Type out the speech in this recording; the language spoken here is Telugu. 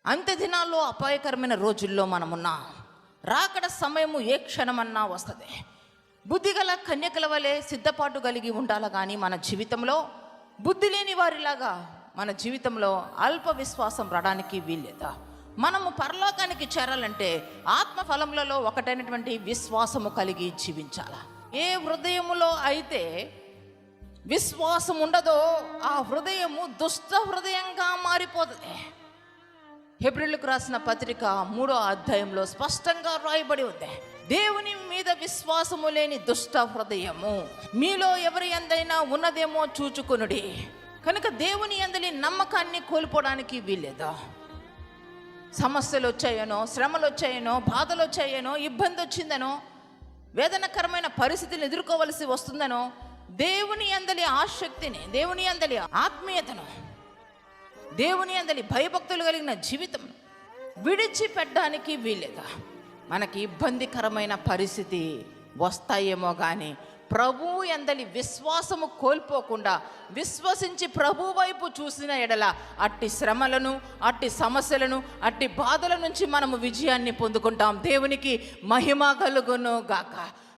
అంత్య దినాల్లో అపాయకరమైన రోజుల్లో మనమున్నాం. రాకడ సమయము ఏ క్షణమన్నా వస్తుంది. బుద్ధిగల కన్యకల వలె సిద్ధపాటు కలిగి ఉండాలి. కానీ మన జీవితంలో బుద్ధి లేని వారిలాగా మన జీవితంలో అల్ప విశ్వాసం రావడానికి వీల్లేదా? మనము పరలోకానికి చేరాలంటే ఆత్మ ఫలములలో ఒకటైనటువంటి విశ్వాసము కలిగి జీవించాలి. ఏ హృదయములో అయితే విశ్వాసం ఉండదో ఆ హృదయము దుష్ట హృదయంగా మారిపోతుంది. హెబ్రీయులకు రాసిన పత్రిక 3వ అధ్యాయంలో స్పష్టంగా రాయబడి ఉంది, దేవుని మీద విశ్వాసము లేని దుష్ట హృదయము మీలో ఎవరి యందైనా ఉన్నదేమో చూచుకొనుడి. కనుక దేవుని యందలి నమ్మకాన్ని కోల్పోవడానికి వీల్లేదా? సమస్యలు వచ్చాయనో, శ్రమలు వచ్చాయనో, బాధలు వచ్చాయనో, ఇబ్బంది వచ్చిందనో, వేదనకరమైన పరిస్థితులను ఎదుర్కోవలసి వస్తుందనో, దేవుని యందలి ఆసక్తిని, దేవుని యందలి ఆత్మీయతను, దేవుని యందలి భయభక్తులు కలిగిన జీవితం విడిచిపెట్టడానికి వీల్లేదా? మనకి ఇబ్బందికరమైన పరిస్థితి వస్తాయేమో కానీ ప్రభు యందలి విశ్వాసము కోల్పోకుండా విశ్వసించి ప్రభు వైపు చూసిన ఎడల అట్టి శ్రమలను, అట్టి సమస్యలను, అట్టి బాధల నుంచి మనము విజయాన్ని పొందుకుంటాం. దేవునికి మహిమ కలుగును గాక.